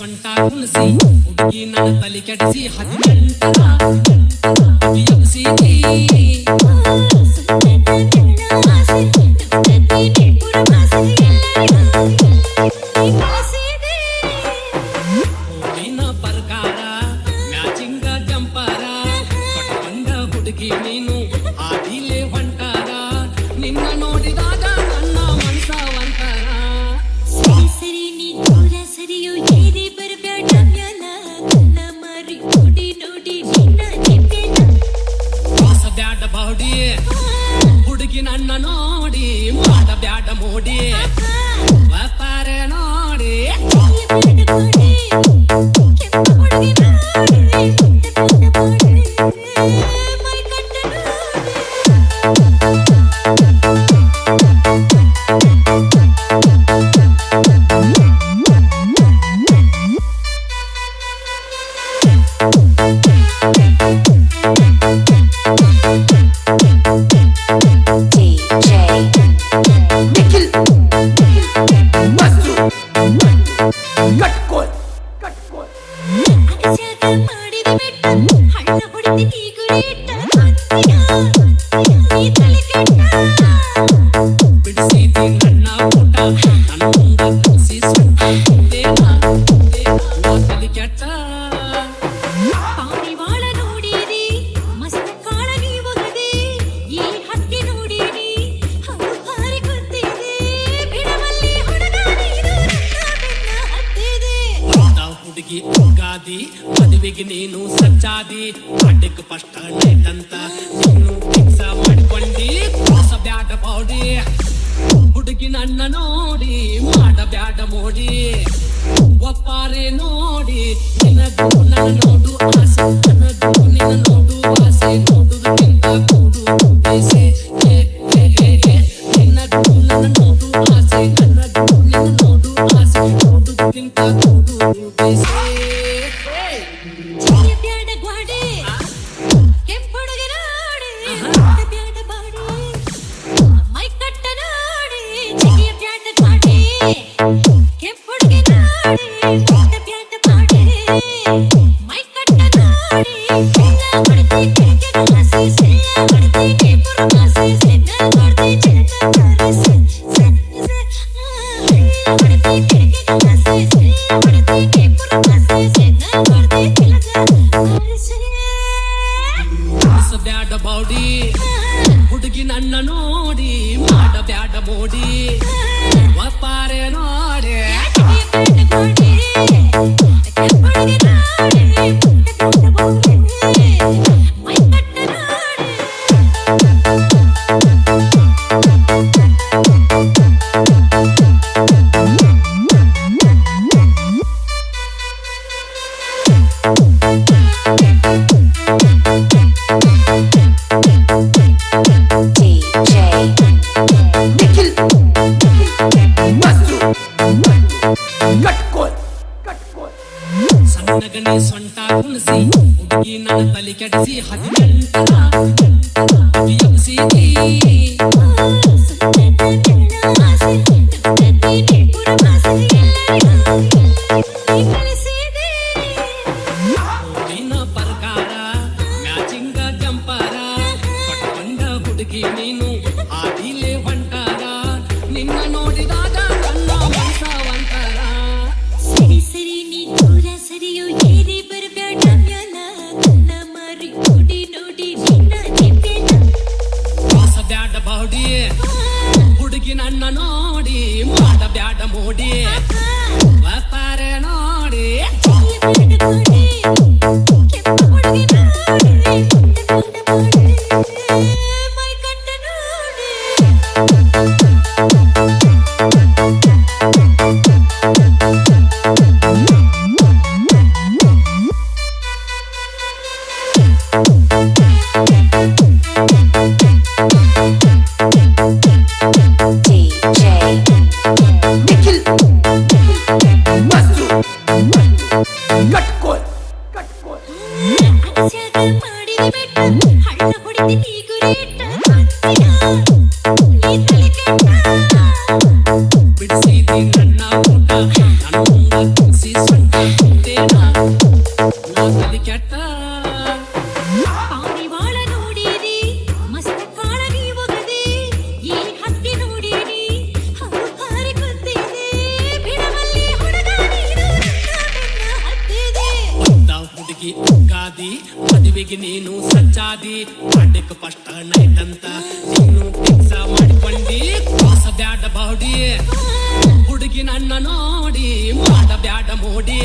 ಸೊಂಟ ಕುಣಿಸಿ ಹುಡುಗಿ ನನ್ನ ತಲೆ ಕೆಡಿಸಿ 18 ಎಬ್ಸಿದಿ ಹೂವಿನ ಪ್ರಕಾರ ಮ್ಯಾಚಿಂಗ ಜಂಪರ ಕಟ್ಕೊಂಡ ಹುಡುಗಿ ನೀನು ಆದಿಲೆ ಹೊಂಟಾರ ನಿನ್ನ ನೋಡಿದಾಗ ನನ್ನ ಮನಸ ಒಂತರ ಸರಿ ಸರಿ ನೀ ದೂರ ಸರಿಯೋ ಏರಿ ಬರಬೇಡ ಮ್ಯಾಲ ನನ್ನ ಮಾರಿ ನೋಡಿ ನೋಡಿ ನಿನ್ನ ನಿಂತೆನ ಬ್ಯಾಡ ಬಾಡಿ ಹುಡುಗಿ ನನ್ನ ನೋಡಿ ಮಾಡಬ್ಯಾಡ ಮೋಡಿ ವ್ಯಾಪಾರ ನೋಡಿ ಕೆಂಪು ಹುಡುಗಿ ನೋಡಿ ಮೈ ಕಟ್ಟ ಅಗಸ್ಯಾಗ ಮಾಡಿದ ಬೆಟ್ಟ ಹಳ್ಳ ಹೊಡೆದಿ ಈ ಗುರಿ ಇಟ್ಟ ನೀ ತಲೆ ಕೆಟ್ಟ ಬಿಡಿಸಿದಿ ನನ್ನ ಊಟ ನನ್ನ ಮುಂದ ಕಲಿಸಿ ಸುಟ್ಟ ತಲೆ ಕೆಟ್ಟ ಪಾರಿವಾಳ ನೋಡಿರಿ ಮಸ್ತ ಕಾಳ ನೀವಗದೆ ಈ ಹಕ್ಕಿ ನೋಡಿರಿ ಹೌ ಹಾರಿ ಕುಂತಿದೆ ಬಿಡವಲ್ಲಿ ಹುಡುಗ ನೀನು ನನ್ನ ಬೆನ್ನ ಹತ್ತಿದೆ ಹುಡುಗಿ ಗಾದಿ ಮದುವೆಗೆ ನೀನು ಸಜ್ಜಾದಿ ಪಾಠಕ್ಕೆ ಫಸ್ಟ್ ನೈಟ್ ಅಂತ ನೀನು ಫಿಕ್ಸ ಮಾಡಿಕೊಂಡಿ ಬ್ಯಾಡ ಬಾಡಿ ಹುಡುಗಿ ನನ್ನ ನೋಡಿ ಮಾಡಬ್ಯಾಡ ಮೋಡಿ ಒಪ್ಪಾರೆ ನೋಡಿ ನಿನಗೂ ನನ್ನ ನೋಡು ಆಸೆ ನನಗೂ ನಿನ್ನ ನೋಡು ಆಸೆ ನೋಡುವುದಕ್ಕಿಂತ ಕೂಡು ಬೇಸೆ ನಿನಗೂ ನನ್ನ ನೋಡು ಆಸೆ ನನಗೂ ನಿನ್ನ ನೋಡು ಆಸೆ ನೋಡುವುದಕ್ಕಿಂತ ಕೂಡು ಬೇಸೆ ಚಿಗಿಯ ಬ್ಯಾಡ ಗ್ವಾಡೆ ಕೆಂಪು ಹುಡುಗಿ ನೋಡಿ ಬ್ಯಾಡ ಬಾಡಿ ಮೈ ಕಟ್ಟ ನೋಡಿ ಚಿಗಿಯ ಬ್ಯಾಡ ಗ್ವಾಡೆ ಕೆಂಪು ಹುಡುಗಿ ನೋಡಿ ಬ್ಯಾಡ ಬಾಡಿ ಮೈ ಕಟ್ಟ ನೋಡಿ ಸಿಲ್ಲ ಹೊಡೆದಿ ಕಿರಿಕಿನ ಹಸಿ ಸಿಲ್ಲ ಹೊಡೆದಿ ಕಿಪುರ ಹಸಿ ಸಿಲ್ಲ ಹೊಡೆದಿ ಚಿಲಕ ಕರೆಸಿ ಹೊಡೆದಿ ಕಿರಿಕಿನ ಹಸಿ ಸಿಲ್ಲ ಹೊಡೆದಿ ಕಿಪುರ ಹಸಿ ಸಿಲ್ಲ ಹೊಡೆದಿ ಚಿಲಕ ಕರೆಸಿ ಬ್ಯಾಡ ಬಾಡಿ ಹುಡುಗಿ ನನ್ನ ನೋಡಿ ಮಾಡಬ್ಯಾಡ ಮೋಡಿ ಒಪ್ಪಾರೆ ನೋಡಿ ಸಣ್ಣಗನೆ ಸೊಂಟ ಕುಣಿಸಿ ಹುಡುಗಿ ನನ್ನ ತಲೆ ಕೆಡಿಸಿ 18 ಎಬ್ಸಿದಿ ಹೂವಿನ ಪ್ರಕಾರ ಮ್ಯಾಚಿಂಗ ಜಂಪರ ಕಟ್ಕೊಂಡ ಹುಡುಗಿ ನೀನು ಆದಿಲೆ ಹೊಂಟಾರ ನಿನ್ನ ನೋಡಿದಾಗ ನನ್ನ ಮನಸ ಒಂತರ ಸರಿ ಸರಿ ನೀ ದೂರ ಸರಿಯೋ ಏರಿ ಬರಬೇಡ ಮ್ಯಾಲ ನನ್ನ ಮಾರಿ ನೋಡಿ ನೋಡಿ ನಿನ್ನ ನಿಂತೆನ ಬ್ಯಾಡ ಬಾಡಿ ಹುಡುಗಿ ನನ್ನ ನೋಡಿ ಮಾಡಬ್ಯಾಡ ಮೋಡಿ ವ್ಯಾಪಾರ ನೋಡಿ ಕೆಂಪು ಹುಡುಗಿ ನೋಡಿ ಮೈ ಕಟ್ಟ ನೋಡಿ Cut ಆದಿ ಪಾಂಡಿಕ್ ಫಸ್ಟ್ ನೈಟ್ ಅಂತ ಇನ್ನು ಫಿಕ್ಸ್ ಮಾಡಿಕೊಂಡಿ ಕೋಸ ಬ್ಯಾಡ ಬಾಡಿ ಹುಡುಗಿ ನನ್ನ ನೋಡಿ ಮಾಡ ಬ್ಯಾಡ ಮೋಡಿ